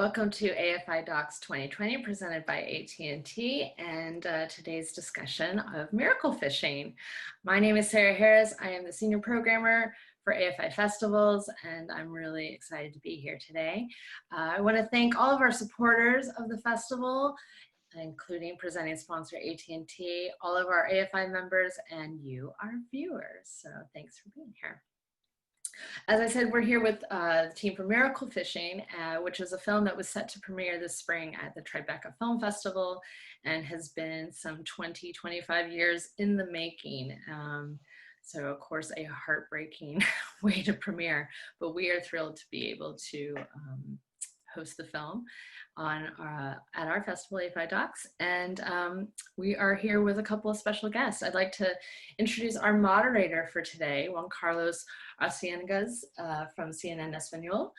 Welcome to AFI DOCS 2020 presented by AT&T and today's discussion of miracle fishing. My name is Sarah Harris. I am the senior programmer for AFI Festivals and I'm really excited to be here today. I want to thank all of our supporters of the festival, including presenting sponsor AT&T, all of our AFI members, and you, our viewers. So thanks for being here. As I said, we're here with the team for Miracle Fishing, which is a film that was set to premiere this spring at the Tribeca Film Festival and has been some 20-25 years in the making. So of course, a heartbreaking way to premiere, but we are thrilled to be able to host the film on at our festival, AFI DOCS, and we are here with a couple of special guests. I'd like to introduce our moderator for today, Juan Arciniegas from CNN Espanol.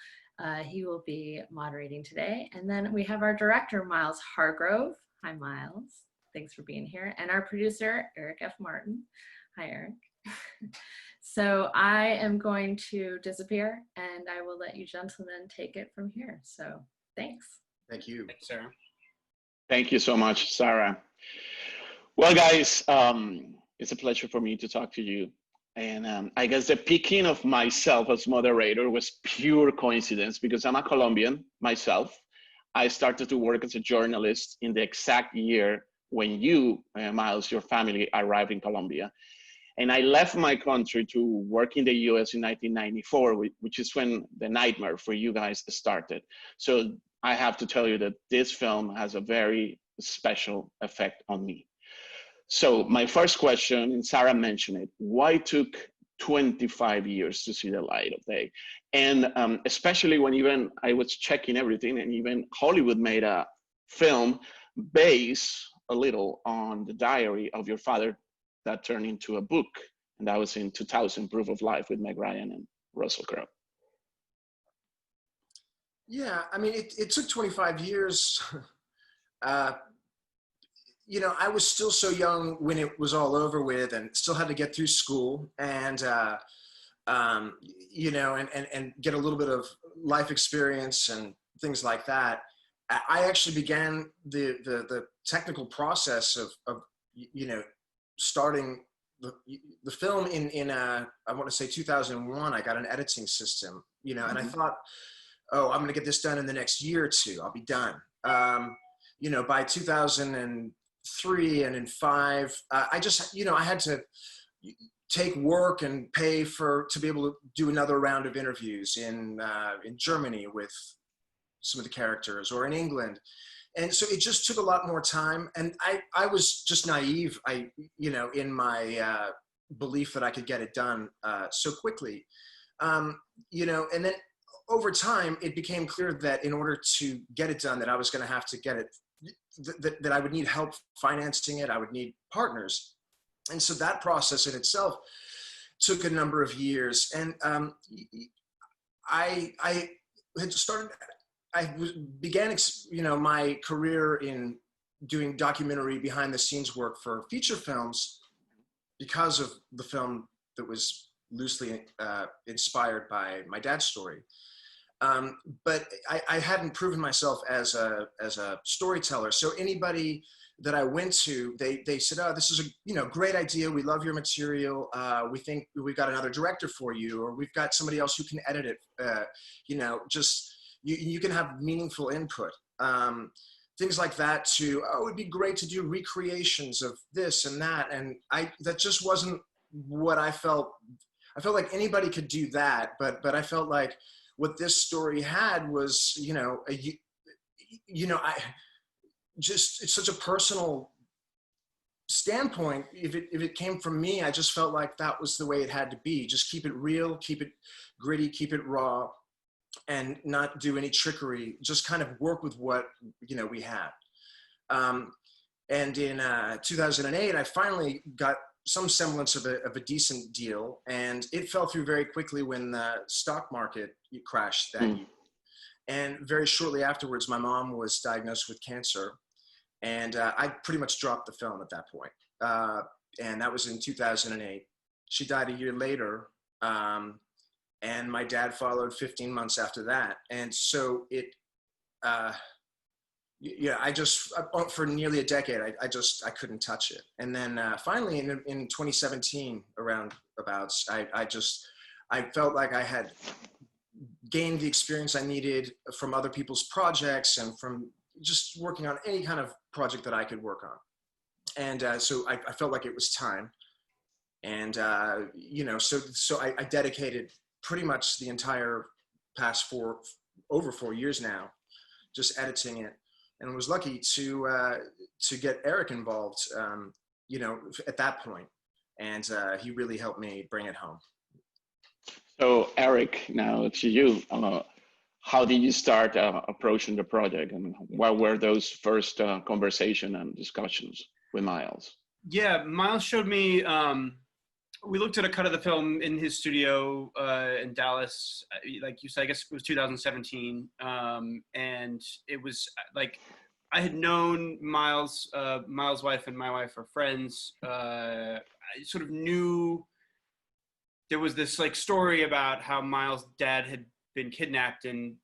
He will be moderating today, and then we have our director, Miles Hargrove. Hi, Miles. Thanks for being here, and our producer, Eric F. Martin. Hi, Eric. So I am going to disappear, and I will let you gentlemen take it from here. So thanks. Thank you. Thanks, Sarah. Thank you so much, Sarah. Well, guys, it's a pleasure for me to talk to you. And I guess the picking of myself as moderator was pure coincidence because I'm a Colombian myself. I started to work as a journalist in the exact year when you, Miles, your family arrived in Colombia. And I left my country to work in the US in 1994, which is when the nightmare for you guys started. So I have to tell you that this film has a very special effect on me. So my first question, and Sarah mentioned it, why took 25 years to see the light of day? And especially when even I was checking everything, and even Hollywood made a film based a little on the diary of your father that turned into a book. And that was in 2000, Proof of Life with Meg Ryan and Russell Crowe. Yeah, I mean, it took 25 years. You know, I was still so young when it was all over with and still had to get through school and, you know, and get a little bit of life experience and things like that. I actually began the technical process of you know, starting the film in I want to say 2001. I got an editing system, you know, and I thought, oh, I'm going to get this done in the next year or two. I'll be done. You know, by 2003 and in 5, I just, you know, I had to take work and pay to be able to do another round of interviews in Germany with some of the characters or in England. And so it just took a lot more time. And I was just naive, you know, in my belief that I could get it done so quickly. You know, and then over time, it became clear that in order to get it done, that I was going to have to get it, that I would need help financing it. I would need partners. And so that process in itself took a number of years. And I began, you know, my career in doing documentary behind the scenes work for feature films because of the film that was loosely inspired by my dad's story. But I hadn't proven myself as a storyteller. So anybody that I went to, they said, oh, this is a, you know, great idea. We love your material. We think we've got another director for you, or we've got somebody else who can edit it. You know, just, you can have meaningful input. Things like that to, oh, it'd be great to do recreations of this and that. And that just wasn't what I felt. I felt like anybody could do that, but I felt like what this story had was, you know, it's such a personal standpoint. If it came from me, I just felt like that was the way it had to be. Just keep it real, keep it gritty, keep it raw, and not do any trickery. Just kind of work with what, you know, we had. And in 2008, I finally got some semblance of a decent deal, and it fell through very quickly when the stock market crashed that year. And very shortly afterwards, my mom was diagnosed with cancer, and I pretty much dropped the film at that point. And that was in 2008. She died a year later, and my dad followed 15 months after that. And so it yeah, for nearly a decade, I couldn't touch it. And then finally in 2017, around about, I felt like I had gained the experience I needed from other people's projects and from just working on any kind of project that I could work on. And so I felt like it was time. And, so I dedicated pretty much the entire past over 4 years now, just editing it, and was lucky to get Eric involved, at that point. And he really helped me bring it home. So Eric, now to you. How did you start approaching the project, and what were those first conversation and discussions with Miles? Yeah, Miles showed me, we looked at a cut of the film in his studio in Dallas, like you said, I guess it was 2017. And it was like, I had known Miles' wife and my wife are friends. I sort of knew there was this like story about how Miles' dad had been kidnapped, and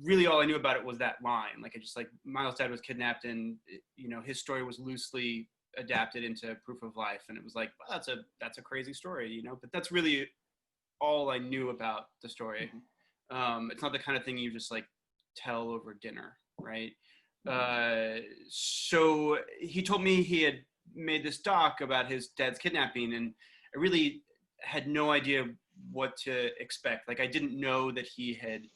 really all I knew about it was that line. Like, I just like, Miles' dad was kidnapped, and his story was loosely adapted into Proof of Life, and it was like, well, that's a crazy story, but that's really all I knew about the story. It's not the kind of thing you just like tell over dinner, right? So he told me he had made this doc about his dad's kidnapping, and I really had no idea what to expect. Like, I didn't know that he had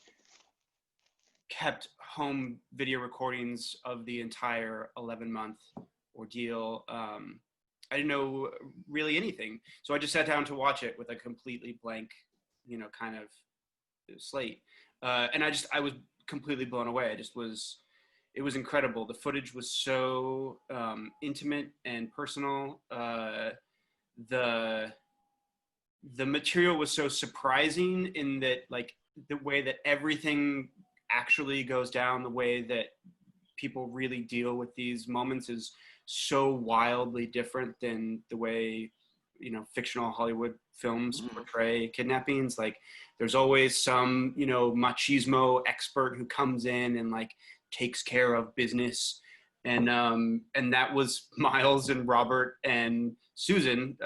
kept home video recordings of the entire 11-month ordeal. I didn't know really anything. So I just sat down to watch it with a completely blank, kind of slate. And I was completely blown away. It was incredible. The footage was so intimate and personal. The material was so surprising in that, like, the way that everything actually goes down, the way that people really deal with these moments is so wildly different than the way, fictional Hollywood films portray kidnappings. Like, there's always some, machismo expert who comes in and like takes care of business. And that was Miles and Robert and Susan,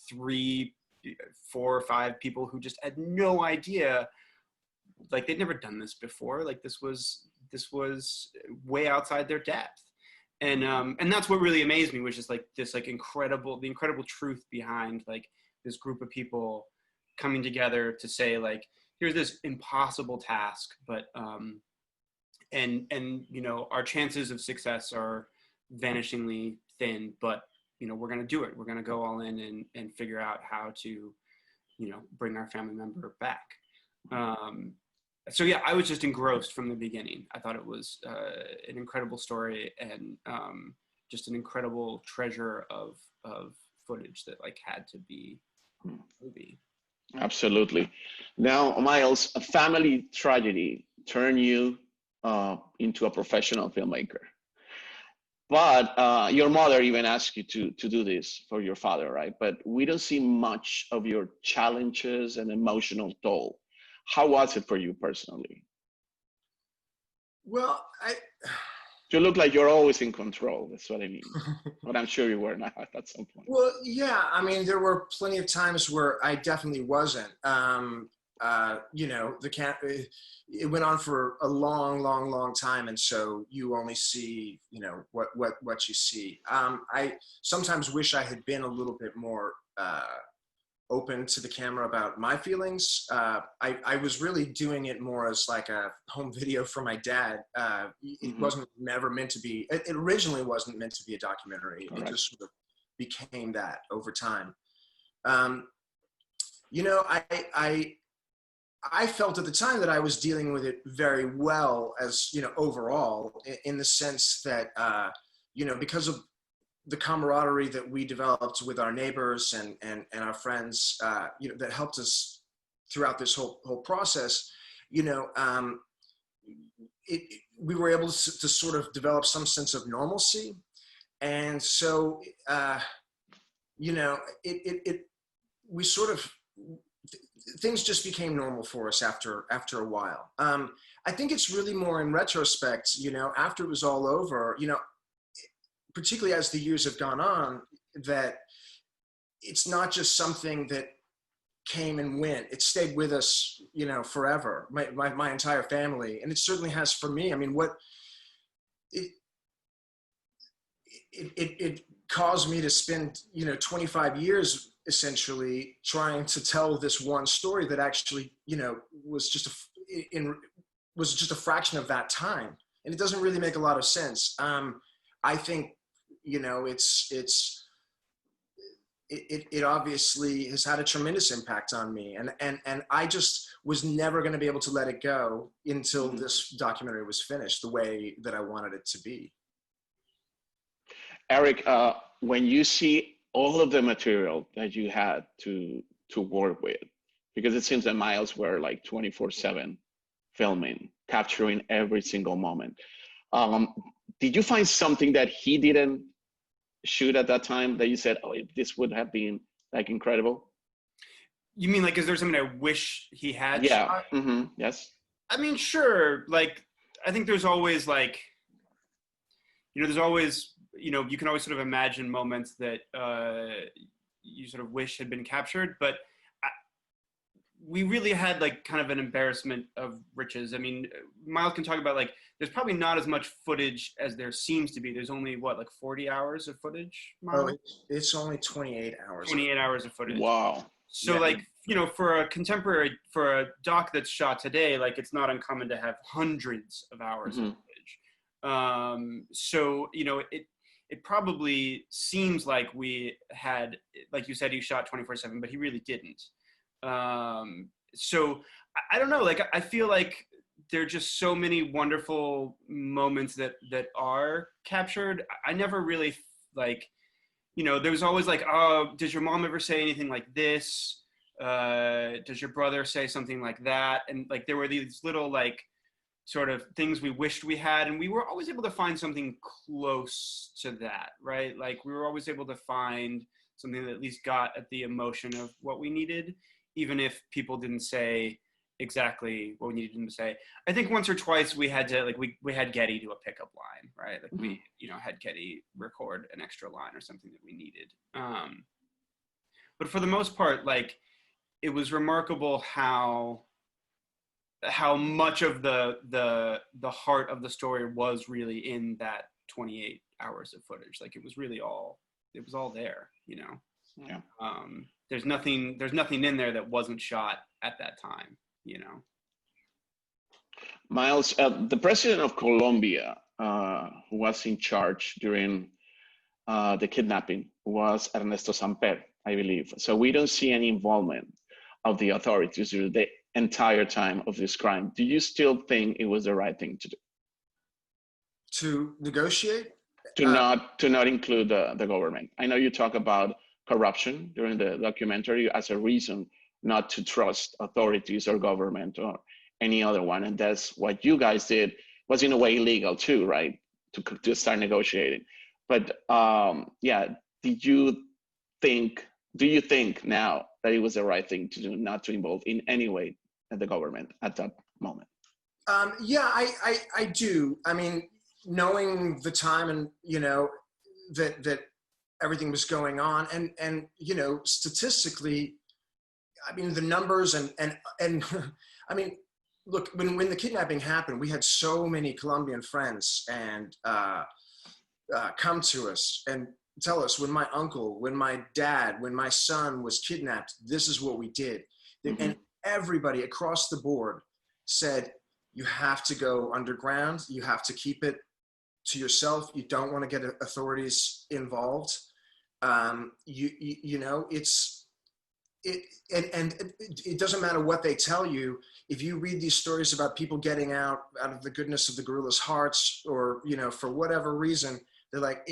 3, 4 or 5 people who just had no idea, like, they'd never done this before. Like, this was way outside their depth. And that's what really amazed me, which is like this, like, the incredible truth behind like this group of people coming together to say, like, here's this impossible task, but our chances of success are vanishingly thin, but we're going to do it. We're going to go all in and figure out how to, bring our family member back. So yeah, I was just engrossed from the beginning. I thought it was an incredible story, and just an incredible treasure of footage that like had to be a movie. Absolutely. Now, Miles, a family tragedy turned you into a professional filmmaker. But your mother even asked you to do this for your father, right? But we don't see much of your challenges and emotional toll. How was it for you personally? Well, You look like you're always in control. That's what I mean. But I'm sure you were not at some point. Well, yeah. I mean, there were plenty of times where I definitely wasn't. It went on for a long time, and so you only see, what you see. I sometimes wish I had been a little bit more open to the camera about my feelings. I was really doing it more as like a home video for my dad. It wasn't never meant to be. It originally wasn't meant to be a documentary. Correct. It just sort of became that over time. I felt at the time that I was dealing with it very well, as overall, in the sense that because of the camaraderie that we developed with our neighbors and our friends, that helped us throughout this whole process. We were able to sort of develop some sense of normalcy, and so we sort of. Things just became normal for us after a while. I I think it's really more in retrospect, you know, after it was all over, you know, particularly as the years have gone on, that it's not just something that came and went. It stayed with us, you know, forever, my entire family. And it certainly has for me. I mean, what it caused me to spend, you know, 25 years essentially trying to tell this one story that actually, you know, was just a fraction of that time. And it doesn't really make a lot of sense. I think, you know, it obviously has had a tremendous impact on me, and I just was never going to be able to let it go until this documentary was finished the way that I wanted it to be. Eric, when you see all of the material that you had to work with, because it seems that Miles were like 24/7 filming, capturing every single moment. Did you find something that he didn't shoot at that time that you said, oh, this would have been like incredible? You mean like, is there something I wish he had shot? Yes. I mean, sure. Like, I think there's always like, you know, there's always, you know, you can always sort of imagine moments that you sort of wish had been captured, but we really had like kind of an embarrassment of riches. I mean, Miles can talk about like, there's probably not as much footage as there seems to be. There's only what, like 40 hours of footage, Miles? Oh, it's only 28 hours. 28 hours of footage. Wow. So yeah. Like, you know, for a doc that's shot today, like it's not uncommon to have hundreds of hours of footage. So, you know, it probably seems like we had, like you said, he shot 24/7, but he really didn't. So I don't know, like I feel like there are just so many wonderful moments that are captured. I never really like, you know, there was always like, oh, does your mom ever say anything like this? Does your brother say something like that? And like there were these little like sort of things we wished we had, and we were always able to find something close to that, right? Like we were always able to find something that at least got at the emotion of what we needed, even if people didn't say exactly what we needed them to say. I think once or twice we had to, like, we had Getty do a pickup line, right? Like we, you know, had Getty record an extra line or something that we needed. But for the most part, like, it was remarkable how much of the heart of the story was really in that 28 hours of footage. Like it was really all there, you know? Yeah. There's nothing in there that wasn't shot at that time, you know? Miles, the president of Colombia, who was in charge during the kidnapping, was Ernesto Samper, I believe. So we don't see any involvement of the authorities during the entire time of this crime. Do you still think it was the right thing to do? To negotiate? To not include the government. I know you talk about corruption during the documentary as a reason not to trust authorities or government or any other one, and that's what you guys did. Was in a way illegal too, right? To start negotiating. But yeah, do you think now that it was the right thing to do, not to involve in any way the government at that moment? Yeah, I do. I mean, knowing the time and, you know, that everything was going on, and you know, statistically, I mean, the numbers and I mean, look, when the kidnapping happened, we had so many Colombian friends and come to us and tell us, when my uncle, when my dad, when my son was kidnapped, this is what we did. And everybody across the board said, you have to go underground, you have to keep it to yourself, you don't want to get authorities involved. You know, it doesn't matter what they tell you. If you read these stories about people getting out of the goodness of the guerrillas' hearts, or, you know, for whatever reason, they're like,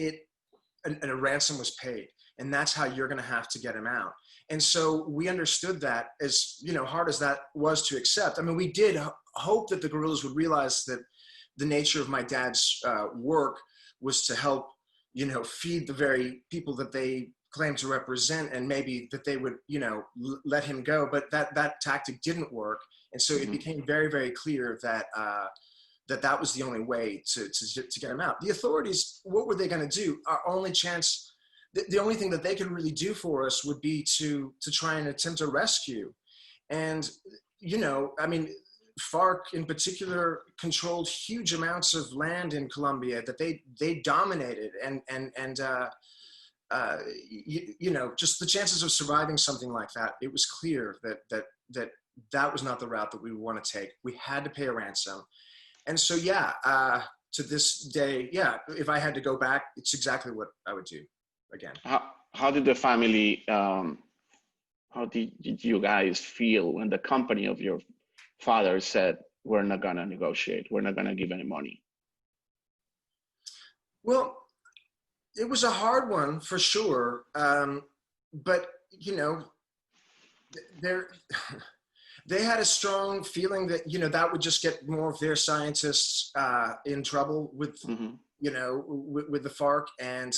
and a ransom was paid, and that's how you're going to have to get him out. And so we understood that, as, you know, hard as that was to accept. I mean, we did hope that the guerrillas would realize that the nature of my dad's work was to help, you know, feed the very people that they claimed to represent, and maybe that they would, you know, let him go. But that tactic didn't work. And so it became very, very clear that that was the only way to get him out. The authorities, what were they going to do? Our only chance, the only thing that they could really do for us would be to try and attempt a rescue. And, you know, I mean, FARC in particular controlled huge amounts of land in Colombia that they dominated, and you know, just the chances of surviving something like that, it was clear that was not the route that we would want to take. We had to pay a ransom. And so, yeah, to this day, yeah, if I had to go back, it's exactly what I would do again. How did the family, how did you guys feel when the company of your father said, we're not gonna negotiate, we're not gonna give any money? Well, it was a hard one for sure. But, you know, they had a strong feeling that, you know, that would just get more of their scientists in trouble with, you know, with the FARC. And,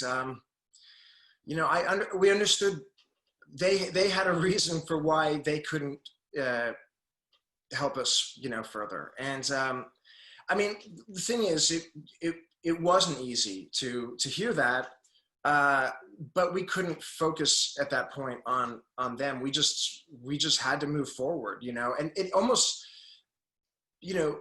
you know, we understood they had a reason for why they couldn't help us, you know, further. And I mean, the thing is, it wasn't easy to hear that, but we couldn't focus at that point on them. We just had to move forward, you know. And it almost, you know,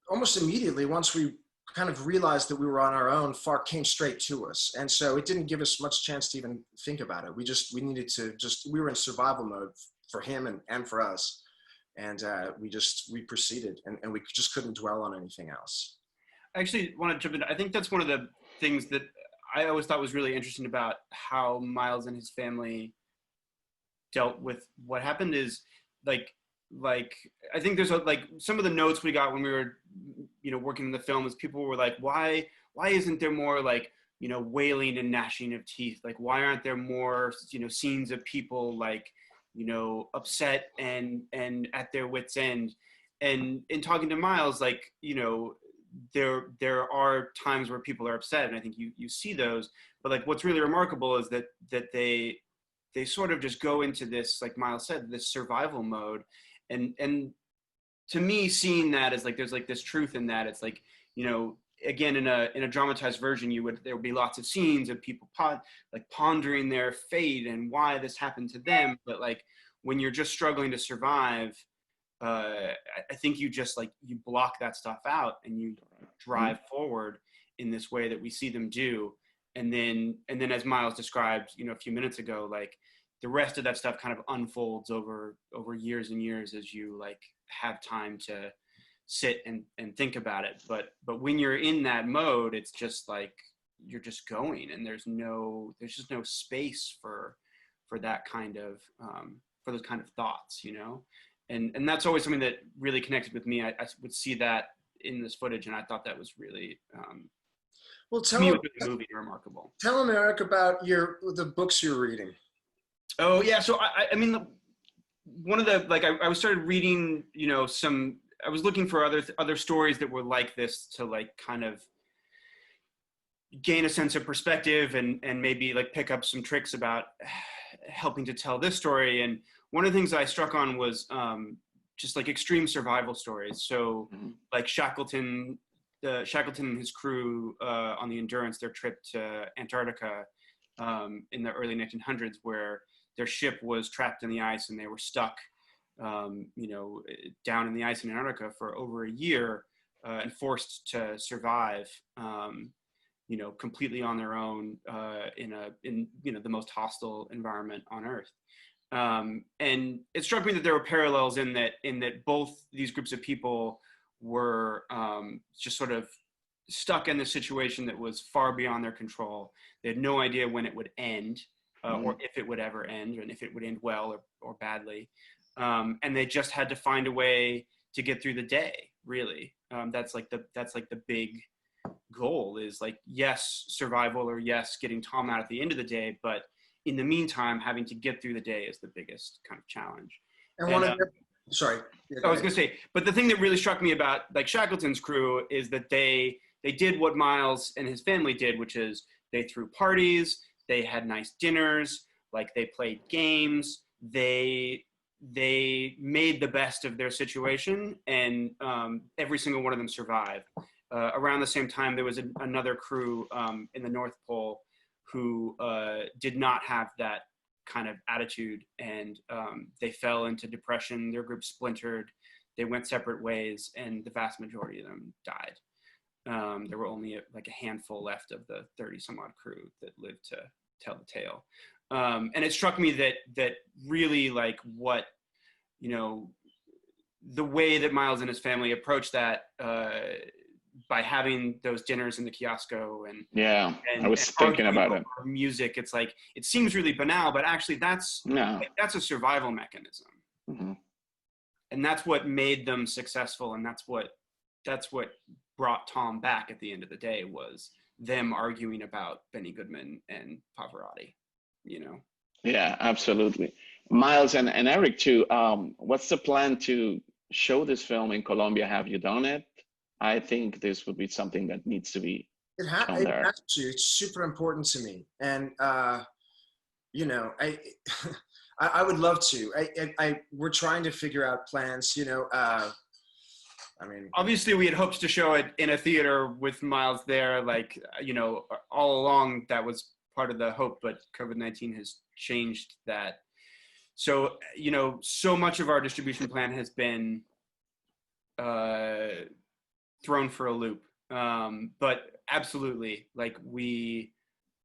almost immediately, once we kind of realized that we were on our own, FARC came straight to us. And so it didn't give us much chance to even think about it. We needed to we were in survival mode for him and for us. And we proceeded, and we just couldn't dwell on anything else. I actually want to jump in. I think that's one of the things that I always thought was really interesting about how Miles and his family dealt with what happened is like I think there's like some of the notes we got when we were, you know, working in the film is people were like, why isn't there more like, you know, wailing and gnashing of teeth? Like, why aren't there more, you know, scenes of people like, you know, upset and at their wits' end? And in talking to Miles, like, you know, there are times where people are upset, and I think you see those. But like, what's really remarkable is that they sort of just go into this, like Miles said, this survival mode. And to me, seeing that is like, there's like this truth in that. It's like, you know, again, in a dramatized version, there would be lots of scenes of people pondering their fate and why this happened to them. But like, when you're just struggling to survive, I think you just like, you block that stuff out and you drive forward in this way that we see them do. And then as Miles described, you know, a few minutes ago, like the rest of that stuff kind of unfolds over years and years as you like have time to sit and think about it. But when you're in that mode, it's just like, you're just going, and there's just no space for that kind of, for those kind of thoughts, you know? And that's always something that really connected with me. I would see that in this footage, and I thought that was really, well, to me, it was a movie remarkable. Tell him, Eric, about the books you're reading. Oh yeah, so I mean, one of the, like, I started reading, you know, I was looking for other stories that were like this to like kind of gain a sense of perspective and maybe like pick up some tricks about helping to tell this story. And one of the things I struck on was just like extreme survival stories. So like Shackleton and his crew on the Endurance, their trip to Antarctica in the early 1900s, where their ship was trapped in the ice and they were stuck, you know, down in the ice in Antarctica for over a year and forced to survive, you know, completely on their own in you know, the most hostile environment on Earth. And it struck me that there were parallels in that both these groups of people were just sort of stuck in this situation that was far beyond their control. They had no idea when it would end, or if it would ever end, and if it would end well or badly. And they just had to find a way to get through the day, really. That's like the big goal, is like, yes, survival, or yes, getting Tom out at the end of the day, but in the meantime, having to get through the day is the biggest kind of challenge. And one of sorry. Yeah, I was gonna say, but the thing that really struck me about like Shackleton's crew is that they did what Miles and his family did, which is they threw parties, they had nice dinners, like they played games, they made the best of their situation, and every single one of them survived. Around the same time, there was another crew in the North Pole who did not have that kind of attitude, and they fell into depression. Their group splintered, they went separate ways, and the vast majority of them died. There were only like a handful left of the 30 some odd crew that lived to tell the tale. And it struck me that really, like, what, you know, the way that Miles and his family approached that by having those dinners in the kiosco and I was thinking about it. Music, it's like, it seems really banal, but actually that's a survival mechanism. Mm-hmm. And that's what made them successful, and that's what brought Tom back at the end of the day, was them arguing about Benny Goodman and Pavarotti, you know? Yeah, absolutely. Miles and Eric too, what's the plan to show this film in Colombia? Have you done it? I think this would be something that needs to be shown there. It's super important to me. And, you know, I would love to. We're trying to figure out plans, you know. I mean, obviously we had hoped to show it in a theater with Miles there, like, you know, all along that was part of the hope, but COVID-19 has changed that. So, you know, so much of our distribution plan has been thrown for a loop. But absolutely, like, we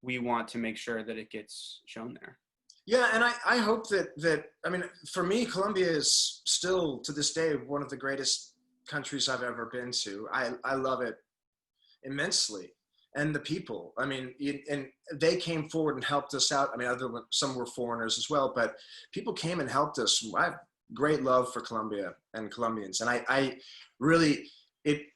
want to make sure that it gets shown there. Yeah, and I hope that I mean, for me, Colombia is still to this day one of the greatest countries I've ever been to. I love it immensely, and the people. I mean, and they came forward and helped us out. I mean, some were foreigners as well, but people came and helped us. I have great love for Colombia and Colombians, and I really it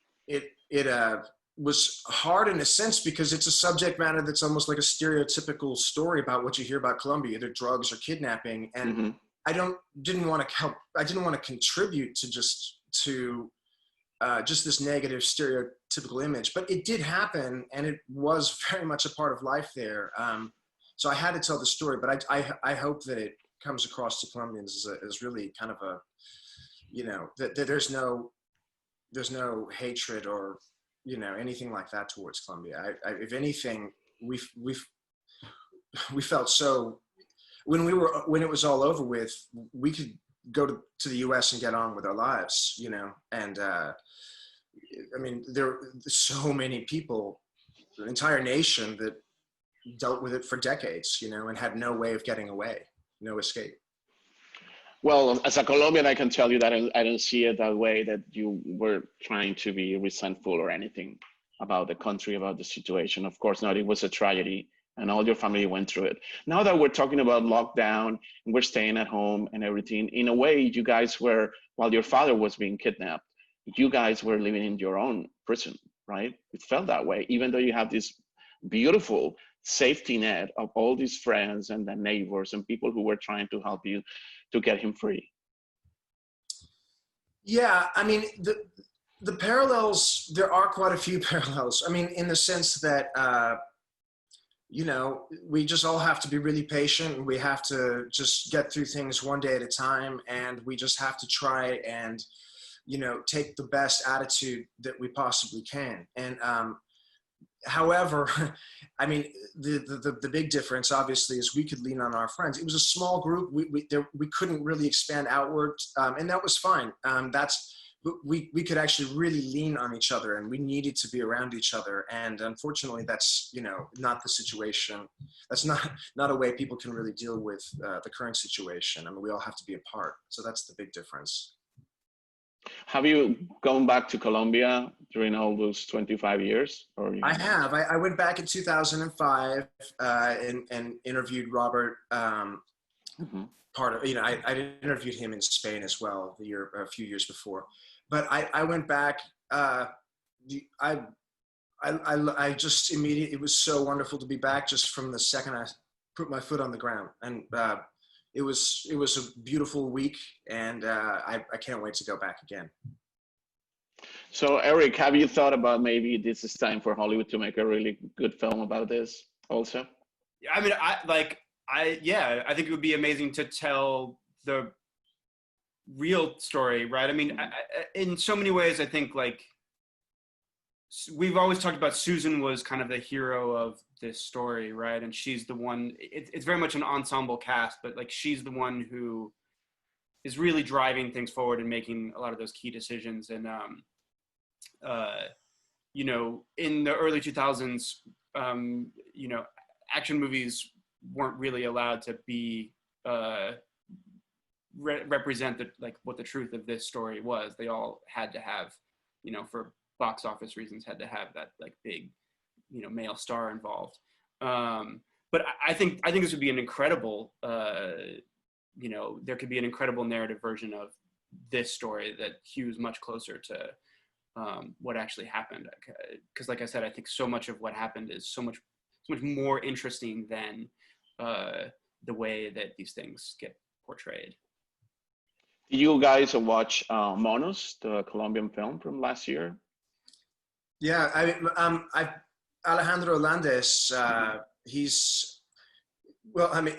was hard in a sense because it's a subject matter that's almost like a stereotypical story about what you hear about Colombia, either drugs or kidnapping. And Mm-hmm. I didn't want to contribute to just this negative stereotypical image, but it did happen, and it was very much a part of life there. So I had to tell the story, but I hope that it comes across to Colombians as really kind of a, you know, that there's no hatred or, you know, anything like that towards Colombia. If anything, we felt so, when it was all over with, we could go to the US and get on with our lives, you know. And I mean, there's so many people, an entire nation that dealt with it for decades, you know, and had no way of getting away, no escape. Well, as a Colombian, I can tell you that I don't see it that way, that you were trying to be resentful or anything about the country, about the situation. Of course not. It was a tragedy, and all your family went through it. Now that we're talking about lockdown, and we're staying at home and everything, in a way, you guys were, while your father was being kidnapped, you guys were living in your own prison, right? It felt that way, even though you have this beautiful safety net of all these friends and the neighbors and people who were trying to help you to get him free. Yeah, I mean, the parallels, there are quite a few parallels. I mean, in the sense that, you know, we just all have to be really patient, and we have to just get through things one day at a time, and we just have to try and, you know, take the best attitude that we possibly can. And however, I mean, the big difference obviously is we could lean on our friends. It was a small group. We couldn't really expand outward, and that was fine. We could actually really lean on each other, and we needed to be around each other. And unfortunately, that's, you know, not the situation. That's not a way people can really deal with the current situation. I mean, we all have to be apart. So that's the big difference. Have you gone back to Colombia during all those 25 years? Or I have. I went back in 2005 and interviewed Robert. Part of, you know, I interviewed him in Spain as well a few years before. But I went back. I just immediately, it was so wonderful to be back just from the second I put my foot on the ground. And it was a beautiful week, and I can't wait to go back again. So Eric, have you thought about maybe this is time for Hollywood to make a really good film about this also? I mean, I think it would be amazing to tell the real story, right? I mean, in so many ways, I think like we've always talked about Susan was kind of the hero of this story, right? And she's the one. It's very much an ensemble cast, but like she's the one who is really driving things forward and making a lot of those key decisions. And you know, in the early 2000s, you know, action movies weren't really allowed to be represent like what the truth of this story was. They all had to have, you know, for box office reasons, had to have that like big, you know, male star involved. But I think this would be an incredible, you know, there could be an incredible narrative version of this story that hews much closer to what actually happened. Because like I said, I think so much of what happened is so much more interesting than the way that these things get portrayed. You guys watch Monos, the Colombian film from last year? Yeah, Alejandro Landis, he's, well, I mean,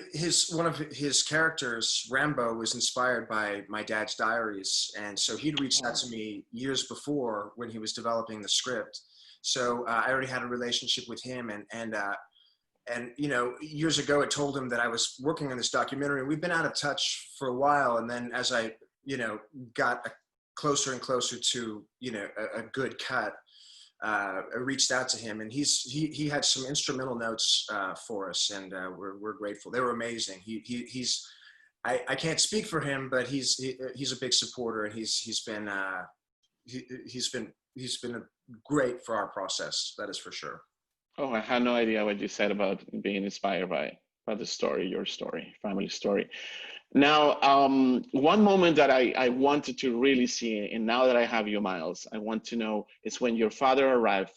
one of his characters, Rambo, was inspired by my dad's diaries. And so he'd reached out to me years before when he was developing the script. So I already had a relationship with him, and you know, years ago I told him that I was working on this documentary. We've been out of touch for a while, and then as I, you know, got closer and closer to, you know, a good cut, I reached out to him, and he had some instrumental notes for us, and we're grateful. They were amazing. I can't speak for him, but he's a big supporter, and he's been great for our process. That is for sure. Oh, I had no idea what you said about being inspired by the story, your story, family story. Now, one moment that I wanted to really see, and now that I have you, Miles, I want to know is when your father arrived.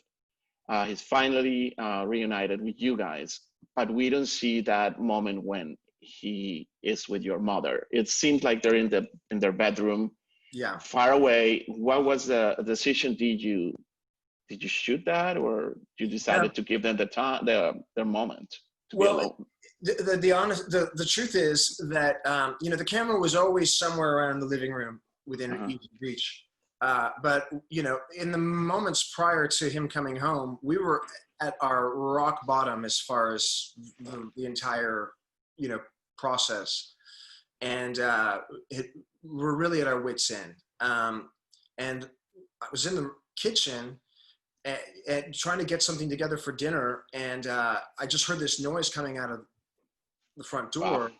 He's finally reunited with you guys, but we don't see that moment when he is with your mother. It seems like they're in their bedroom, yeah, far away. What was the decision? Did you shoot that, or you decided to give them their moment to be alone? The truth is that you know, the camera was always somewhere around the living room within easy reach. But you know, in the moments prior to him coming home, we were at our rock bottom as far as the entire, you know, process, and we're really at our wits' end. And I was in the kitchen and trying to get something together for dinner, and I just heard this noise coming out of the front door. Wow.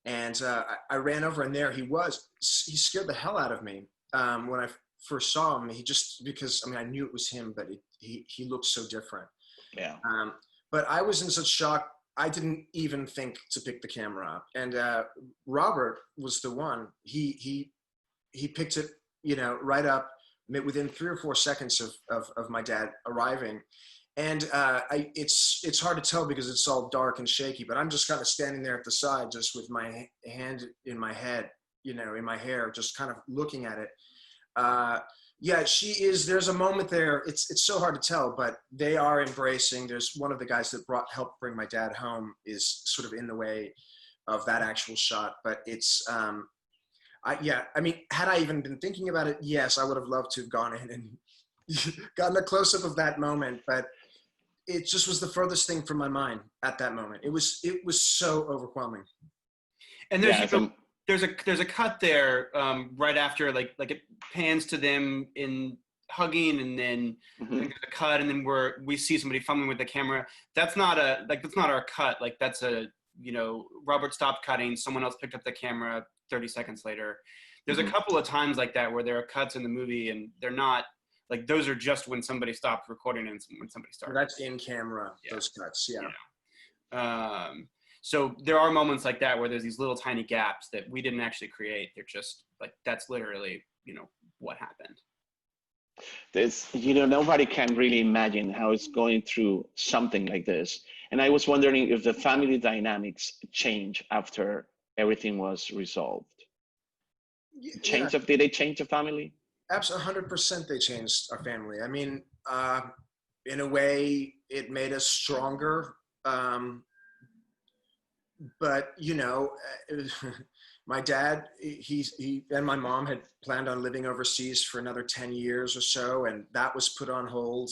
And I ran over, and there he was. He scared the hell out of me when I first saw him. Because I mean, I knew it was him, but he looked so different. Yeah. But I was in such shock, I didn't even think to pick the camera up. And Robert was the one. He picked it, you know, right up within 3 or 4 seconds of my dad arriving. And it's hard to tell because it's all dark and shaky, but I'm just kind of standing there at the side, just with my hand in my head, you know, in my hair, just kind of looking at it. Yeah, there's a moment there. It's so hard to tell, but they are embracing. There's one of the guys that helped bring my dad home is sort of in the way of that actual shot, but it's, yeah, I mean, had I even been thinking about it, yes, I would have loved to have gone in and gotten a close-up of that moment, but it just was the furthest thing from my mind at that moment. It was so overwhelming. And there's a cut there right after, like it pans to them in hugging, and then there's a cut, and then we see somebody fumbling with the camera. That's not our cut. Like that's you know, Robert stopped cutting, someone else picked up the camera 30 seconds later. There's a couple of times like that where there are cuts in the movie, and they're not like, those are just when somebody stopped recording and when somebody started. That's in camera, those cuts, yeah. Yeah. So there are moments like that where there's these little tiny gaps that we didn't actually create. They're just like, that's literally, you know, what happened. You know, nobody can really imagine how it's going through something like this. And I was wondering if the family dynamics change after everything was resolved. Did they change the family? Absolutely, 100% they changed our family. I mean, in a way, it made us stronger. but you know, my dad, he and my mom had planned on living overseas for another 10 years or so, and that was put on hold.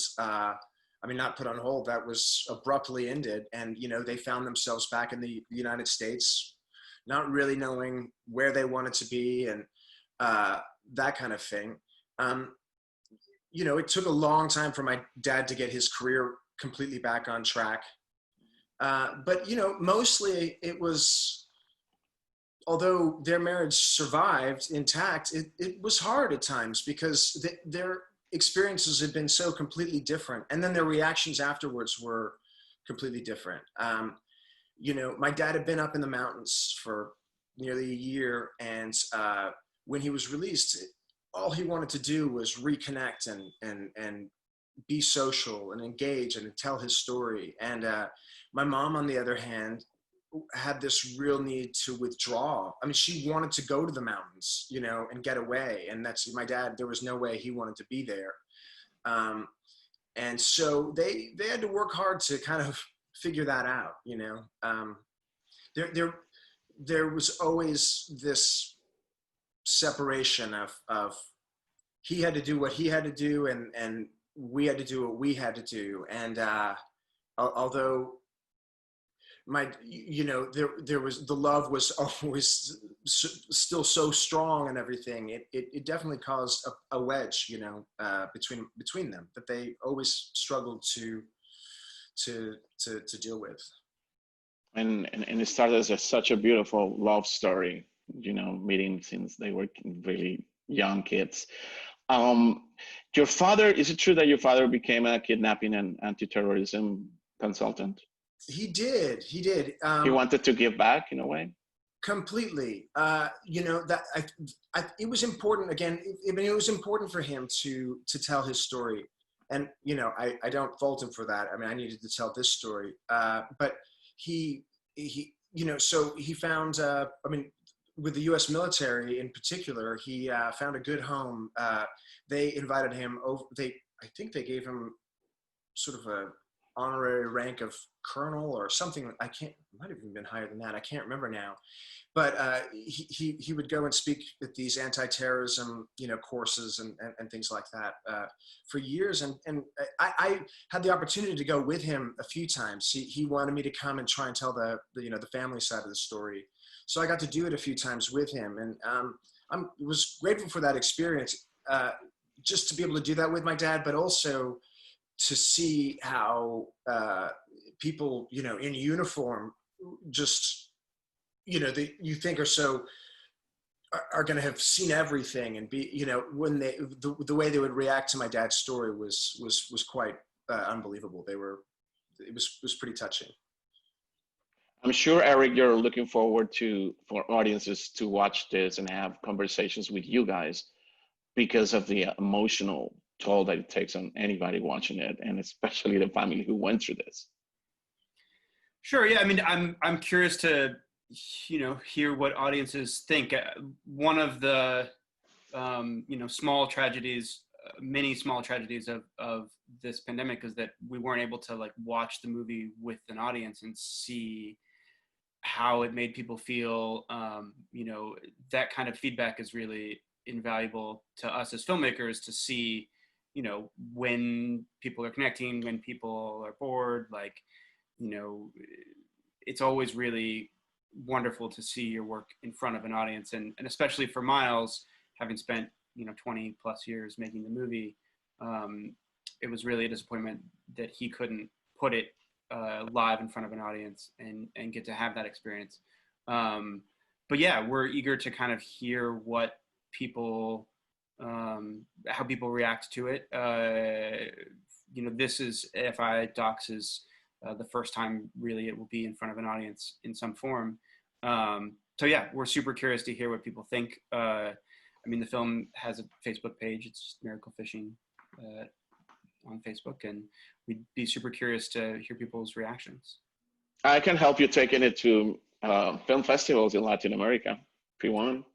I mean, not put on hold, that was abruptly ended. And, you know, they found themselves back in the United States, not really knowing where they wanted to be, and that kind of thing. You know, it took a long time for my dad to get his career completely back on track. But, you know, mostly it was, although their marriage survived intact, it was hard at times because their experiences had been so completely different. And then their reactions afterwards were completely different. You know, my dad had been up in the mountains for nearly a year. And when he was released, all he wanted to do was reconnect and be social and engage and tell his story. And my mom, on the other hand, had this real need to withdraw. I mean, she wanted to go to the mountains, you know, and get away. And that's my dad. There was no way he wanted to be there. And so they had to work hard to kind of figure that out, you know. There was always this separation of he had to do what he had to do, and we had to do what we had to do. And although you know, there was, the love was always still so strong and everything, it definitely caused a wedge, you know, between them, that they always struggled to deal with. And it started as such a beautiful love story, you know, meeting since they were really young kids. Your father, is it true that your father became a kidnapping and anti-terrorism consultant? He did. He wanted to give back in a way? Completely. You know, that it was important, again, I mean, it was important for him to tell his story. And, you know, I don't fault him for that. I mean, I needed to tell this story. But he, you know, so he found, I mean, with the U.S. military in particular, he found a good home. They invited him over. I think they gave him sort of a honorary rank of colonel or something. I can't, might have even been higher than that. I can't remember now. But he would go and speak at these anti-terrorism, you know, courses and things like that for years. And I had the opportunity to go with him a few times. He wanted me to come and try and tell the you know, the family side of the story. So I got to do it a few times with him, and I was grateful for that experience, just to be able to do that with my dad, but also to see how people, you know, in uniform, just, you know, you think are going to have seen everything, and be, you know, when the way they would react to my dad's story was quite unbelievable. It was pretty touching. I'm sure, Eric, you're looking forward for audiences to watch this and have conversations with you guys because of the emotional toll that it takes on anybody watching it, and especially the family who went through this. Sure. Yeah. I mean, I'm curious to, you know, hear what audiences think. One of the, you know, small tragedies, many small tragedies of this pandemic is that we weren't able to like watch the movie with an audience and see how it made people feel. You know, that kind of feedback is really invaluable to us as filmmakers, to see, you know, when people are connecting, when people are bored, like, you know, it's always really wonderful to see your work in front of an audience. And especially for Miles, having spent, you know, 20 plus years making the movie, it was really a disappointment that he couldn't put it live in front of an audience and get to have that experience. But yeah, we're eager to kind of hear what people, how people react to it. You know, this is AFI DOCS is the first time really it will be in front of an audience in some form. So yeah, we're super curious to hear what people think. I mean, the film has a Facebook page. It's just Miracle Fishing on Facebook, and we'd be super curious to hear people's reactions. I can help you taking it to film festivals in Latin America if you want.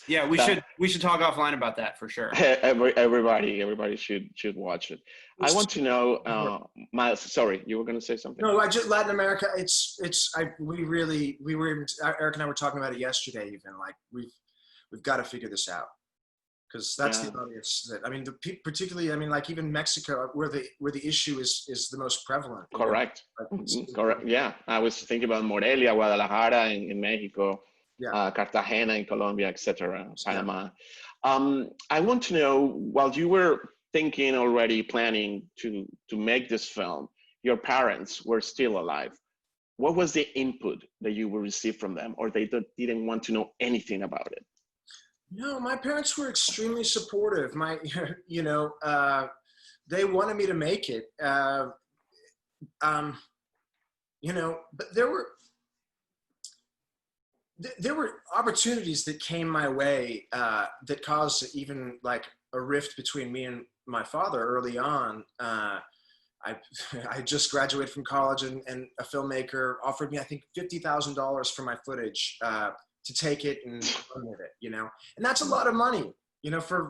Yeah, we should talk offline about that for sure. Everybody should watch it. I want to know, Miles. Sorry, you were going to say something. No, Latin America. Eric and I were talking about it yesterday. Even like we've got to figure this out, because that's the audience that, I mean, particularly, I mean, like even Mexico, where the issue is the most prevalent. Correct. Correct. Yeah, I was thinking about Morelia, Guadalajara in Mexico, Cartagena in Colombia, etc., Panama. I want to know, while you were thinking already, planning to make this film, your parents were still alive. What was the input that you will receive from them, or they didn't want to know anything about it? No, my parents were extremely supportive. They wanted me to make it. But there were opportunities that came my way that caused even like a rift between me and my father early on. I just graduated from college, and a filmmaker offered me, I think, $50,000 for my footage to take it and run with it, and that's a lot of money,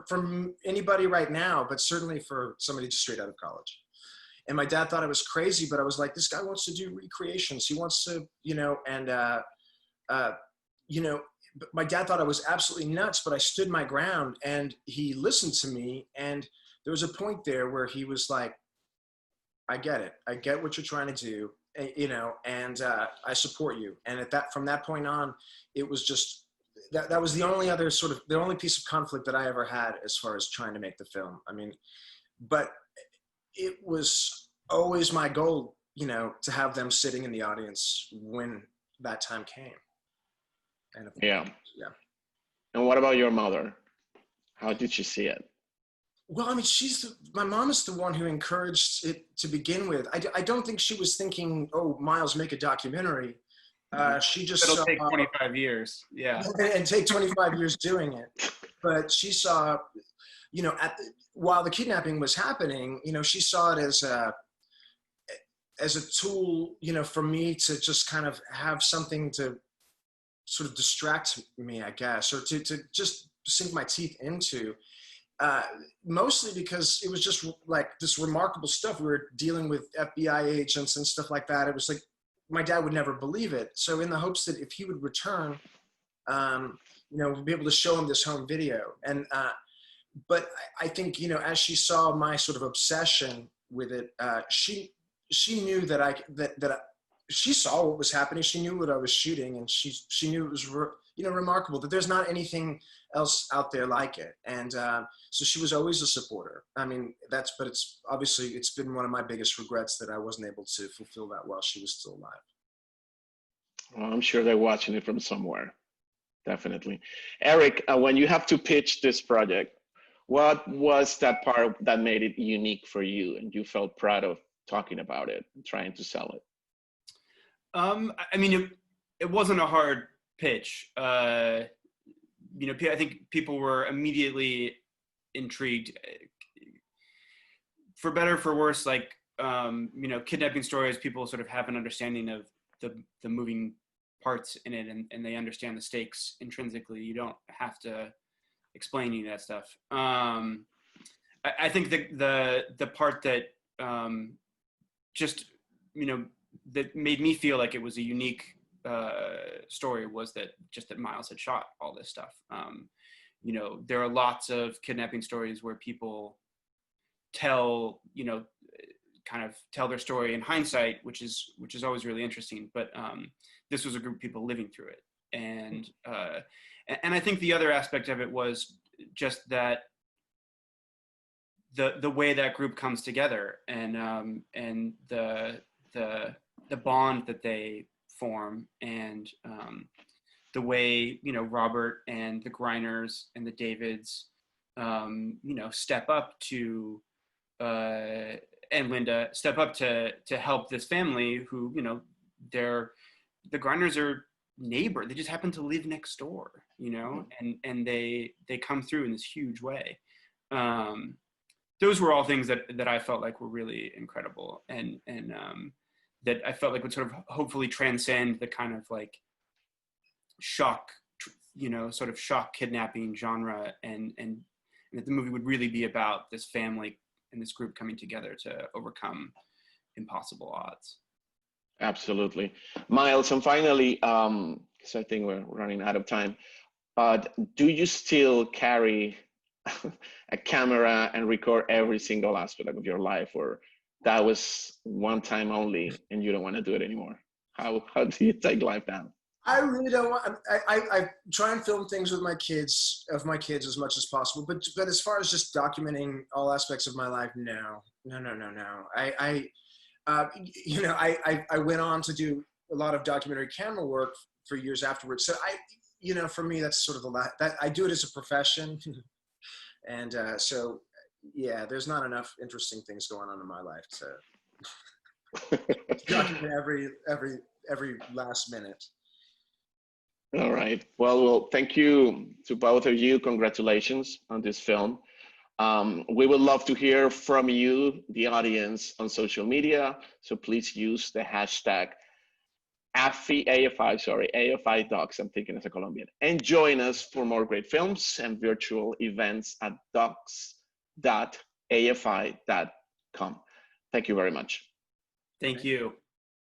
from anybody right now, but certainly for somebody just straight out of college. And my dad thought I was crazy, but I was like, this guy wants to do recreations. He wants to, but my dad thought I was absolutely nuts, but I stood my ground, and he listened to me. And there was a point there where he was like, I get it. I get what you're trying to do, and I support you. And from that point on, it was just, that was the only piece of conflict that I ever had as far as trying to make the film. I mean, but it was always my goal, to have them sitting in the audience when that time came. And yeah. And what about your mother? How did she see it? Well, I mean, my mom is the one who encouraged it to begin with. I don't think she was thinking, oh, Miles, make a documentary. She just It'll take 25 years. Yeah. And take 25 years doing it. But she saw, while the kidnapping was happening, she saw it as a tool, for me to just kind of have something to sort of distract me, I guess, or to just sink my teeth into. Mostly because it was just like this remarkable stuff. We were dealing with FBI agents and stuff like that. It was like, my dad would never believe it. So in the hopes that if he would return, we'd be able to show him this home video. And, but I think, as she saw my sort of obsession with it, she knew that she saw what was happening. She knew what I was shooting, and she knew it was, remarkable, that there's not anything else out there like it. And so she was always a supporter. I mean, but it's been one of my biggest regrets that I wasn't able to fulfill that while she was still alive. Well, I'm sure they're watching it from somewhere. Definitely. Eric, when you have to pitch this project, what was that part that made it unique for you and you felt proud of talking about it, trying to sell it? I mean, it wasn't a hard pitch. I think people were immediately intrigued. For better, for worse, like, kidnapping stories, people sort of have an understanding of the moving parts in it, and they understand the stakes intrinsically. You don't have to explain any of that stuff. I think the part that that made me feel like it was a unique story was that Miles had shot all this stuff. There are lots of kidnapping stories where people tell their story in hindsight, which is always really interesting. But this was a group of people living through it, and I think the other aspect of it was just that the way that group comes together, and the bond that they form, and the way Robert and the Greiners and the Davids step up to and Linda step up to help this family who the Greiners are neighbor. They just happen to live next door, and they come through in this huge way. Those were all things that I felt like were really incredible, and that I felt like would sort of hopefully transcend the kind of like shock you know, sort of shock kidnapping genre, and that the movie would really be about this family and this group coming together to overcome impossible odds. Absolutely. Miles, and finally, because I think we're running out of time, but do you still carry a camera and record every single aspect of your life, or that was one time only and you don't want to do it anymore? How do you take life down? I really don't want. I try and film things with my kids, as much as possible. But as far as just documenting all aspects of my life, no. You know, I went on to do a lot of documentary camera work for years afterwards. So you know, for me, that's sort of that I do it as a profession, and so yeah, there's not enough interesting things going on in my life to document every last minute. All right. Well, thank you to both of you. Congratulations on this film. We would love to hear from you, the audience, on social media. So please use the hashtag AFI DOCS. I'm thinking as a Colombian. And join us for more great films and virtual events at docs.afi.com. Thank you very much. Thank you.